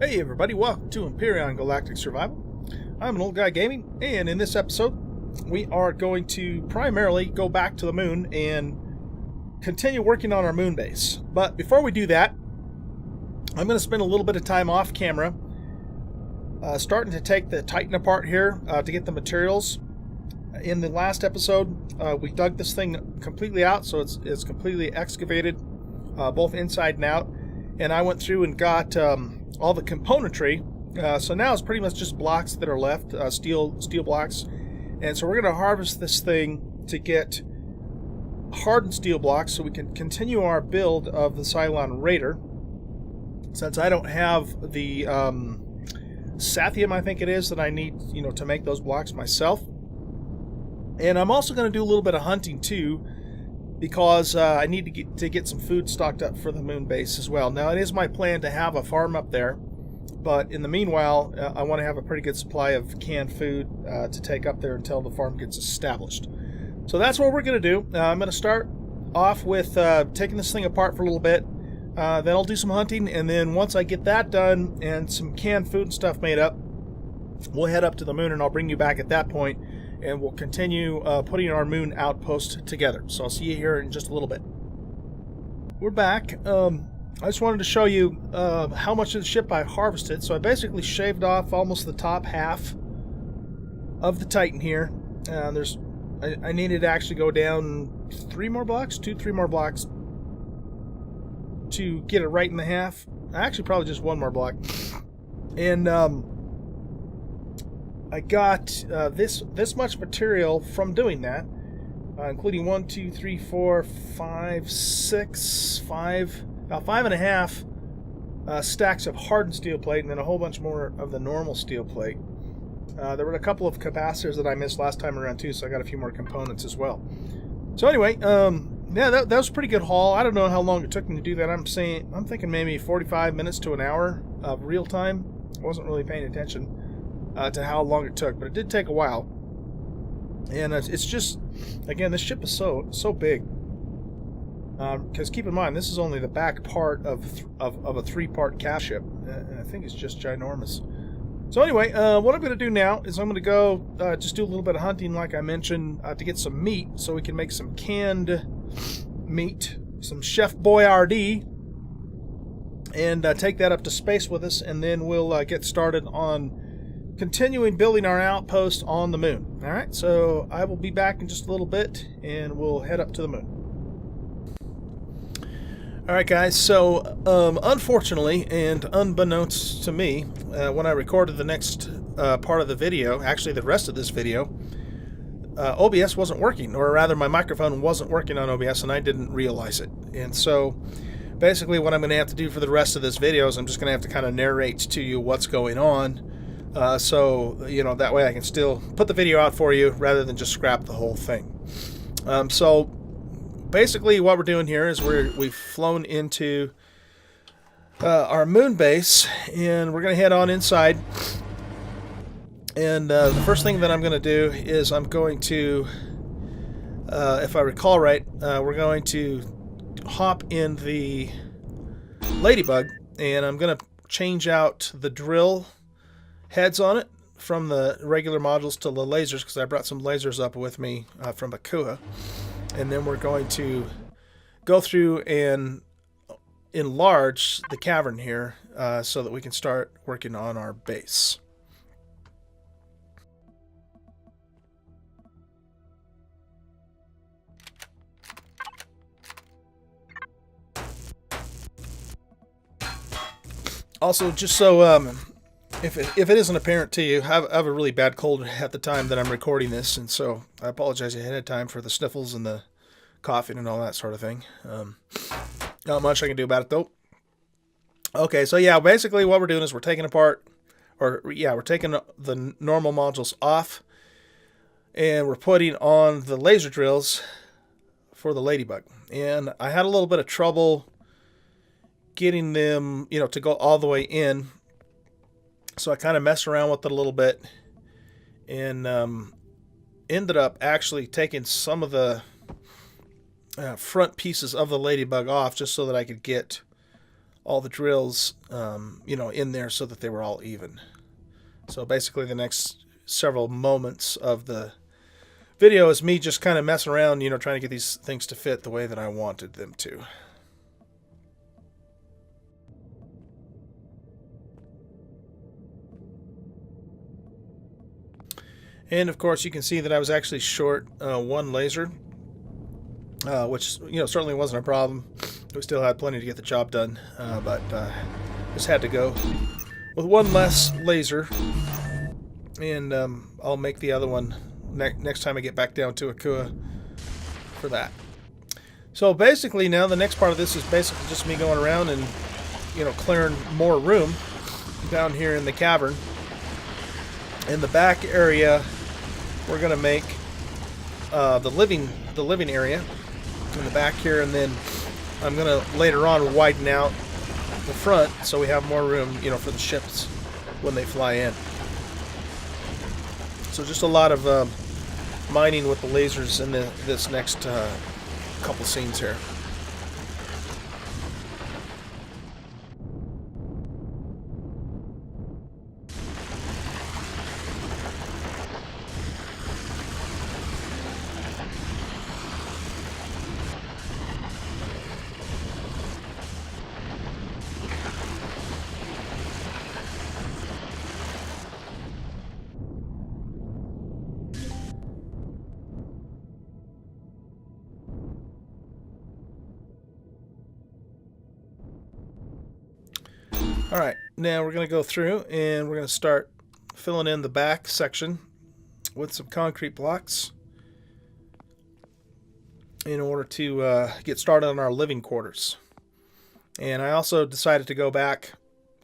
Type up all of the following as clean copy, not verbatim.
Hey everybody, welcome to Empyrion Galactic Survival. I'm an Oldguy Gaming, and in this episode, we are going to primarily go back to the moon and continue working on our moon base. But before we do that, I'm going to spend a little bit of time off camera, starting to take the Titan apart here to get the materials. In the last episode, we dug this thing completely out, so it's completely excavated, both inside and out. And I went through and got all the componentry, so now it's pretty much just blocks that are left, steel blocks. And so we're going to harvest this thing to get hardened steel blocks so we can continue our build of the Cylon Raider. Since I don't have the Sathium, I think it is, that I need, to make those blocks myself. And I'm also going to do a little bit of hunting too, because I need to get some food stocked up for the moon base as well. Now, it is my plan to have a farm up there, but in the meanwhile, I want to have a pretty good supply of canned food to take up there until the farm gets established. So that's what we're going to do. I'm going to start off with taking this thing apart for a little bit. Then I'll do some hunting, and then once I get that done and some canned food and stuff made up, we'll head up to the moon, and I'll bring you back at that point, and we'll continue putting our moon outpost together. So I'll see you here in just a little bit. We're back. I just wanted to show you how much of the ship I harvested. So I basically shaved off almost the top half of the Titan here. I needed to actually go down 3 more blocks, 3 more blocks to get it right in the half. Actually, probably just 1 more block. And I got this much material from doing that, including 1, 2, 3, 4, 5, 6, about 5.5 stacks of hardened steel plate, and then a whole bunch more of the normal steel plate. There were a couple of capacitors that I missed last time around too, so I got a few more components as well. So anyway, yeah, that was a pretty good haul. I don't know how long it took me to do that. I'm thinking maybe 45 minutes to an hour of real time. I wasn't really paying attention to how long it took, but it did take a while. And it's just, again, this ship is so big. Because keep in mind, this is only the back part of a 3-part cap ship, and I think it's just ginormous. So anyway, what I'm going to do now is I'm going to go just do a little bit of hunting, like I mentioned, to get some meat, so we can make some canned meat, some Chef Boyardee, and take that up to space with us, and then we'll get started on continuing building our outpost on the moon. All right, so I will be back in just a little bit, and we'll head up to the moon. All right, guys, so unfortunately and unbeknownst to me, when I recorded the next part of the video, actually the rest of this video, OBS wasn't working, or rather my microphone wasn't working on OBS, and I didn't realize it. And so basically what I'm going to have to do for the rest of this video is I'm just going to have to kind of narrate to you what's going on, so that way I can still put the video out for you rather than just scrap the whole thing. So basically what we're doing here is we've flown into our moon base, and we're going to head on inside. And the first thing that I'm going to do is I'm going to, if I recall right, we're going to hop in the Ladybug, and I'm going to change out the drill heads on it from the regular modules to the lasers, because I brought some lasers up with me from Akua. And then we're going to go through and enlarge the cavern here so that we can start working on our base. Also, just so if it isn't apparent to you, I have a really bad cold at the time that I'm recording this, and so I apologize ahead of time for the sniffles and the coughing and all that sort of thing. Not much I can do about it, though. Okay, so yeah, basically what we're doing is we're taking we're taking the normal modules off, and we're putting on the laser drills for the Ladybug. And I had a little bit of trouble getting them, to go all the way in. So I kind of messed around with it a little bit, and ended up actually taking some of the front pieces of the Ladybug off just so that I could get all the drills, in there so that they were all even. So basically the next several moments of the video is me just kind of messing around, trying to get these things to fit the way that I wanted them to. And of course you can see that I was actually short one laser, which certainly wasn't a problem. We still had plenty to get the job done, but just had to go with one less laser, and I'll make the other one next time I get back down to Akua for that. So basically now the next part of this is basically just me going around and clearing more room down here in the cavern. In the back area we're going to make the living area in the back here, and then I'm going to later on widen out the front so we have more room for the ships when they fly in. So just a lot of mining with the lasers in this next couple scenes here. Alright, now we're going to go through and we're going to start filling in the back section with some concrete blocks in order to get started on our living quarters. And I also decided to go back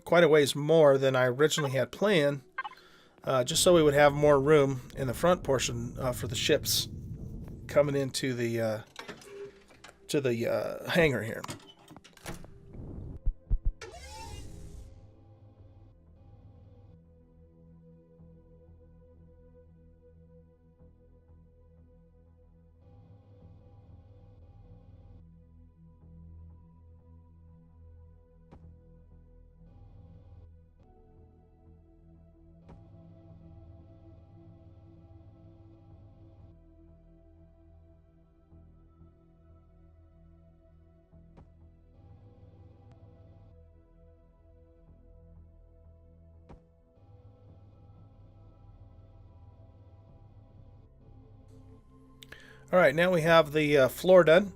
quite a ways more than I originally had planned, just so we would have more room in the front portion for the ships coming into the hangar here. Alright, now we have the floor done,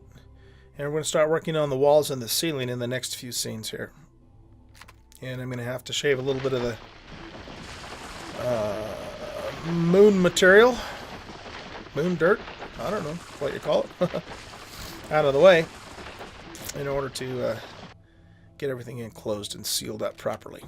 and we're going to start working on the walls and the ceiling in the next few scenes here. And I'm going to have to shave a little bit of the moon material, moon dirt, I don't know what you call it, out of the way in order to get everything enclosed and sealed up properly.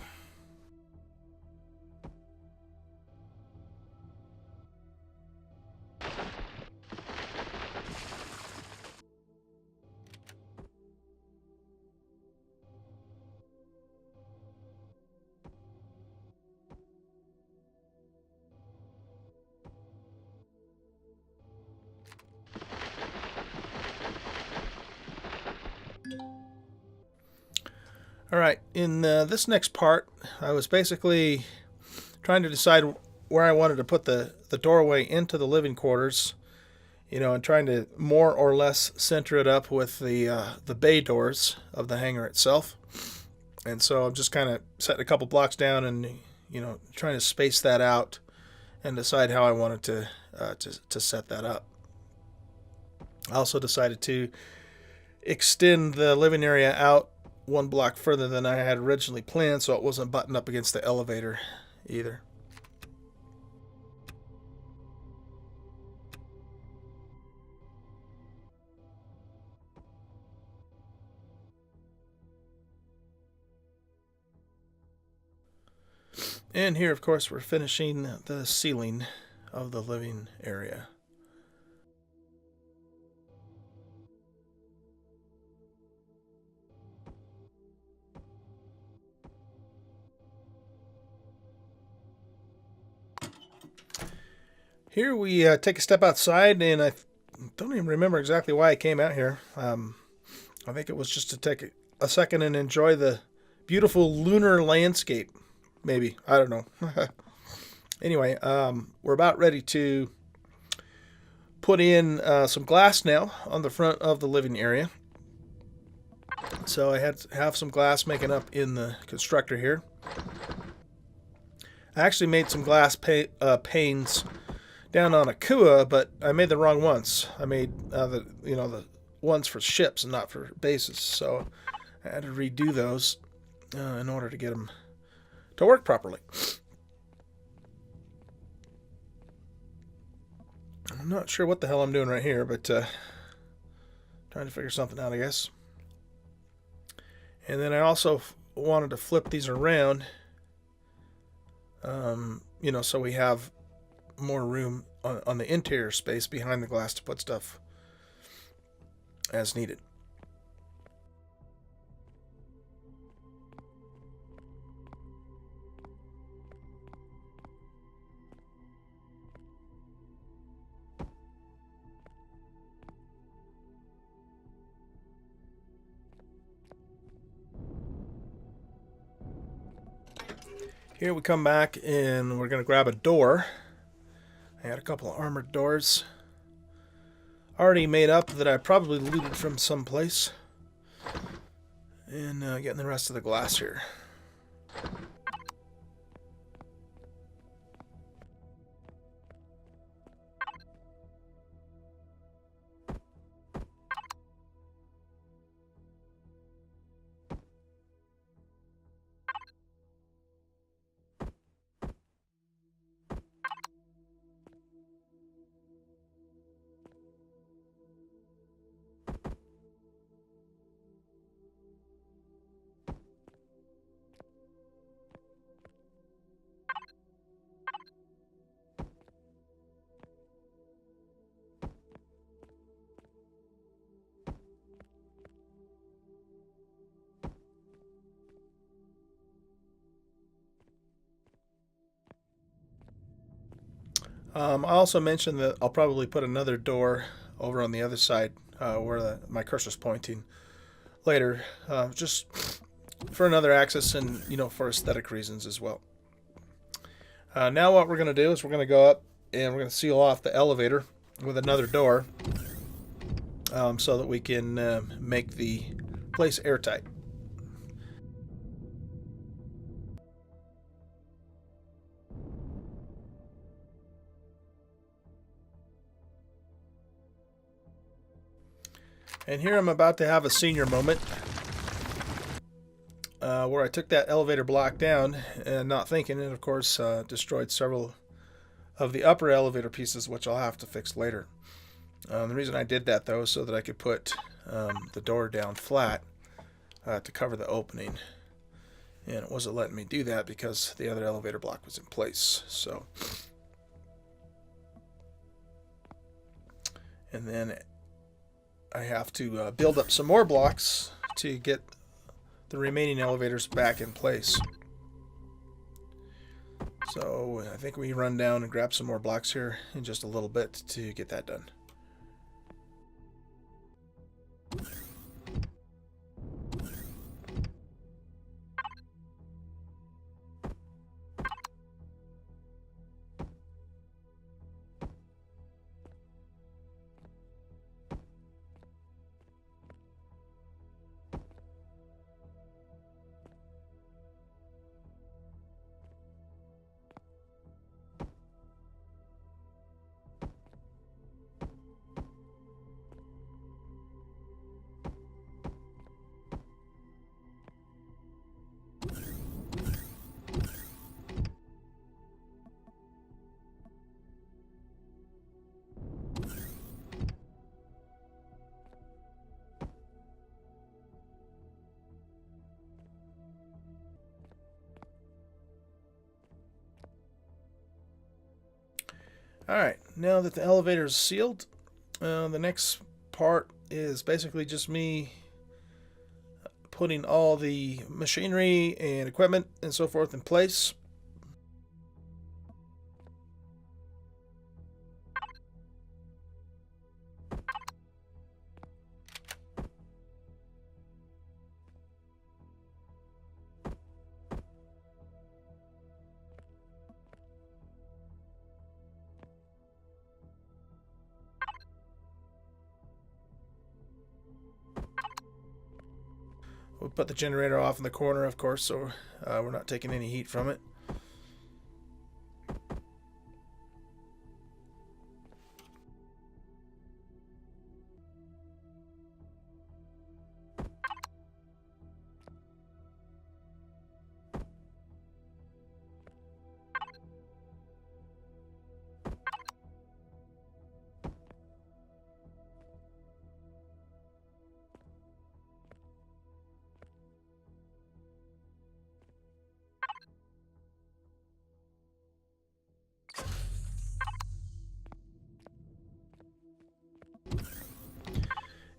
Alright, in this next part, I was basically trying to decide where I wanted to put the doorway into the living quarters, and trying to more or less center it up with the bay doors of the hangar itself. And so I'm just kind of setting a couple blocks down and, trying to space that out and decide how I wanted to set that up. I also decided to extend the living area out one block further than I had originally planned, so it wasn't buttoned up against the elevator either. And here, of course, we're finishing the ceiling of the living area. Here we take a step outside, and I don't even remember exactly why I came out here. I think it was just to take a second and enjoy the beautiful lunar landscape. Maybe. I don't know. Anyway, we're about ready to put in some glass now on the front of the living area. So I had to have some glass making up in the constructor here. I actually made some glass panes down on a Kua, but I made the wrong ones. I made the ones for ships and not for bases. So I had to redo those in order to get them to work properly. I'm not sure what the hell I'm doing right here, but trying to figure something out, I guess. And then I also wanted to flip these around, so we have more room on the interior space behind the glass to put stuff as needed. Here we come back and we're going to grab a door. I had a couple of armored doors already made up that I probably looted from someplace. And getting the rest of the glass here. I also mentioned that I'll probably put another door over on the other side where my cursor's pointing later, just for another access and for aesthetic reasons as well. Now what we're going to do is we're going to go up and we're going to seal off the elevator with another door so that we can make the place airtight. And here I'm about to have a senior moment where I took that elevator block down and not thinking, and of course destroyed several of the upper elevator pieces, which I'll have to fix later. The reason I did that, though, is so that I could put the door down flat to cover the opening. And it wasn't letting me do that because the other elevator block was in place. So, and then I have to build up some more blocks to get the remaining elevators back in place. So I think we run down and grab some more blocks here in just a little bit to get that done. Alright, now that the elevator is sealed, the next part is basically just me putting all the machinery and equipment and so forth in place. We'll put the generator off in the corner, of course, so we're not taking any heat from it.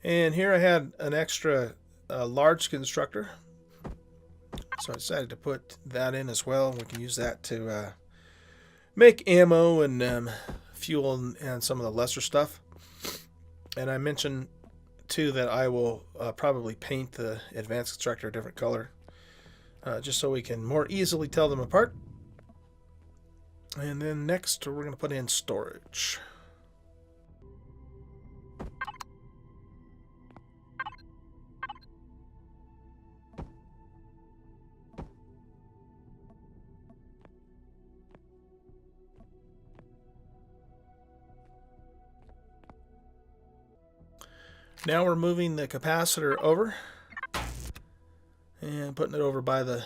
And here I had an extra large constructor, so I decided to put that in as well. We can use that to make ammo and fuel and some of the lesser stuff. And I mentioned too that I will probably paint the advanced constructor a different color, just so we can more easily tell them apart. And then next we're going to put in storage. Now we're moving the capacitor over and putting it over by the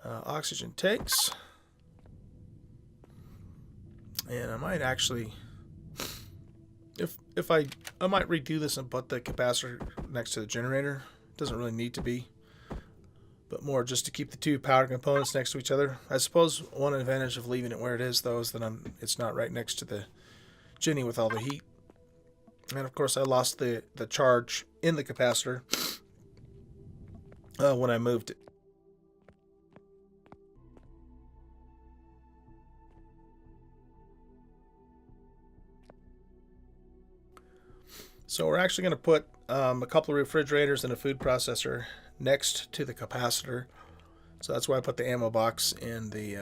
oxygen tanks. And I might actually, if I might redo this and put the capacitor next to the generator. It doesn't really need to be, but more just to keep the two power components next to each other. I suppose one advantage of leaving it where it is, though, is that it's not right next to the Ginny with all the heat. And of course I lost the charge in the capacitor when I moved it. So we're actually going to put a couple of refrigerators and a food processor next to the capacitor. So that's why I put the ammo box and the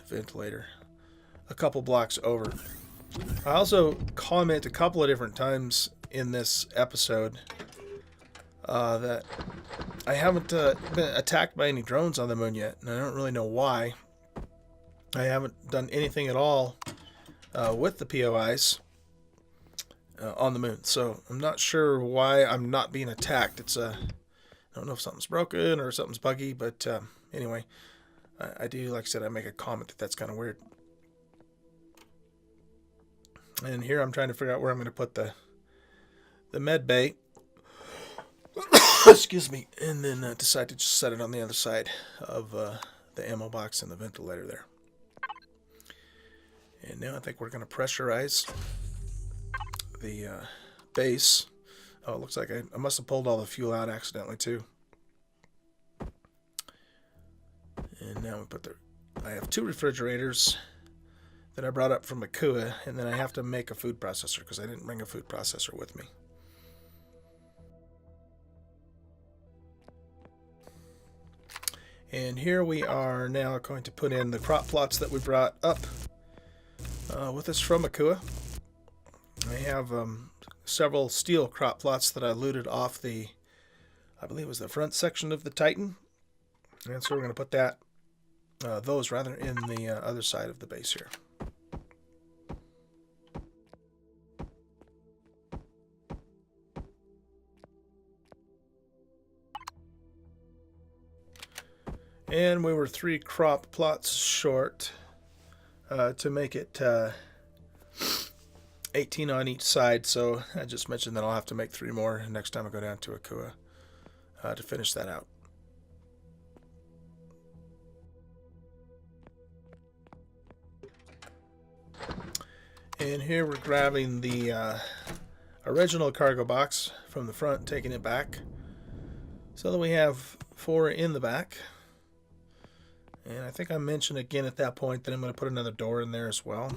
ventilator a couple blocks over. I also comment a couple of different times in this episode that I haven't been attacked by any drones on the moon yet, and I don't really know why. I haven't done anything at all with the POIs on the moon, so I'm not sure why I'm not being attacked. I don't know if something's broken or something's buggy, but anyway, I do, like I said, I make a comment that that's kind of weird. And here I'm trying to figure out where I'm going to put the med bay. Excuse me. And then decide to just set it on the other side of the ammo box and the ventilator there. And now I think we're going to pressurize the base. Oh, it looks like I must have pulled all the fuel out accidentally too. And now we put I have two refrigerators that I brought up from Makua, and then I have to make a food processor because I didn't bring a food processor with me. And here we are now going to put in the crop plots that we brought up with us from Makua. I have several steel crop plots that I looted off I believe it was the front section of the Titan. And so we're going to put those rather in the other side of the base here. And we were 3 crop plots short to make it 18 on each side. So I just mentioned that I'll have to make 3 more next time I go down to Akua to finish that out. And here we're grabbing the original cargo box from the front, taking it back, so that we have 4 in the back. And I think I mentioned again at that point that I'm going to put another door in there as well.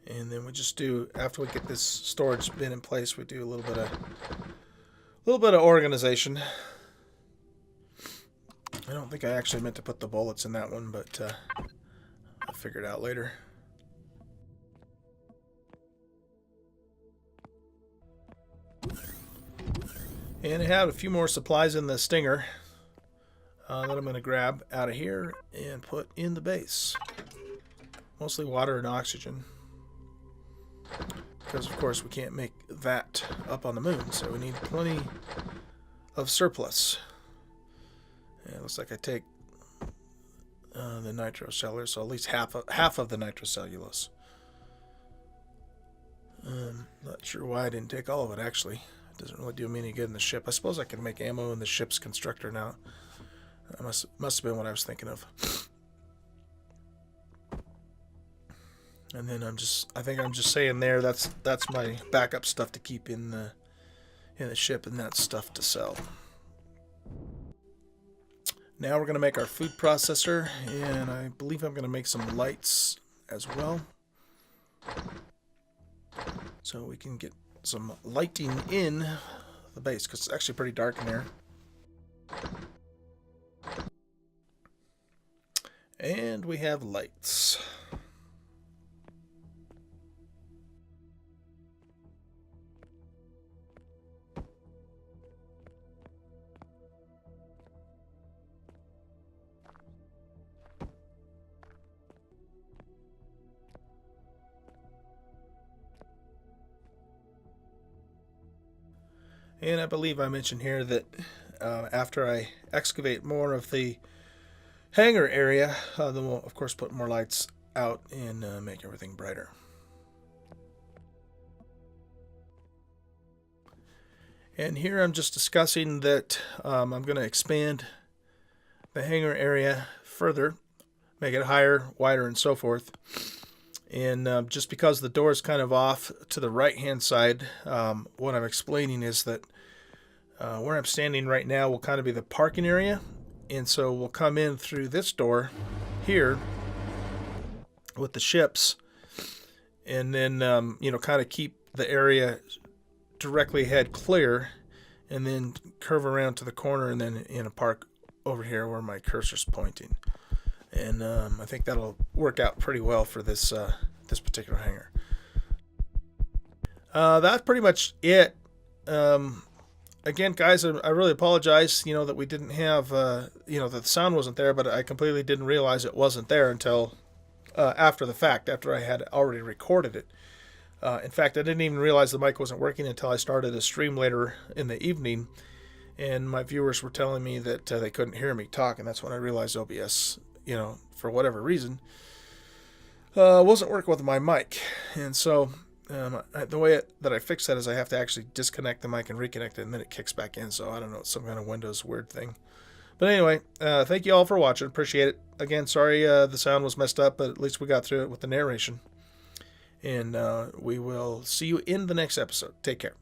And then we just do, after we get this storage bin in place, we do a little bit of organization. I don't think I actually meant to put the bullets in that one, but I'll figure it out later. And I have a few more supplies in the Stinger that I'm going to grab out of here and put in the base. Mostly water and oxygen. Because, of course, we can't make that up on the moon, so we need plenty of surplus. And it looks like I take the nitrocellulose, so at least half of the nitrocellulose. Not sure why I didn't take all of it, actually. It doesn't really do me any good in the ship. I suppose I can make ammo in the ship's constructor now. That must have been what I was thinking of. And then I think I'm just saying there that's my backup stuff to keep in the ship, and that's stuff to sell. Now we're going to make our food processor, and I believe I'm going to make some lights as well, so we can get some lighting in the base, because it's actually pretty dark in there. And we have lights. And I believe I mentioned here that after I excavate more of the hangar area, then we'll, of course, put more lights out and make everything brighter. And here I'm just discussing that I'm going to expand the hangar area further, make it higher, wider, and so forth. And just because the door is kind of off to the right-hand side, what I'm explaining is that where I'm standing right now will kind of be the parking area. And so we'll come in through this door here with the ships, and then, kind of keep the area directly ahead clear, and then curve around to the corner, and then in a park over here where my cursor's pointing. And I think that'll work out pretty well for this this particular hangar. That's pretty much it. Again, guys, I really apologize, that we didn't have, that the sound wasn't there, but I completely didn't realize it wasn't there until after the fact, after I had already recorded it. In fact, I didn't even realize the mic wasn't working until I started a stream later in the evening, and my viewers were telling me that they couldn't hear me talk, and that's when I realized OBS, for whatever reason, wasn't working with my mic. And so the way that I fix that is I have to actually disconnect the mic and reconnect it, and then it kicks back in. So I don't know, it's some kind of Windows weird thing. But anyway, thank you all for watching. Appreciate it. Again, sorry the sound was messed up, but at least we got through it with the narration. And we will see you in the next episode. Take care.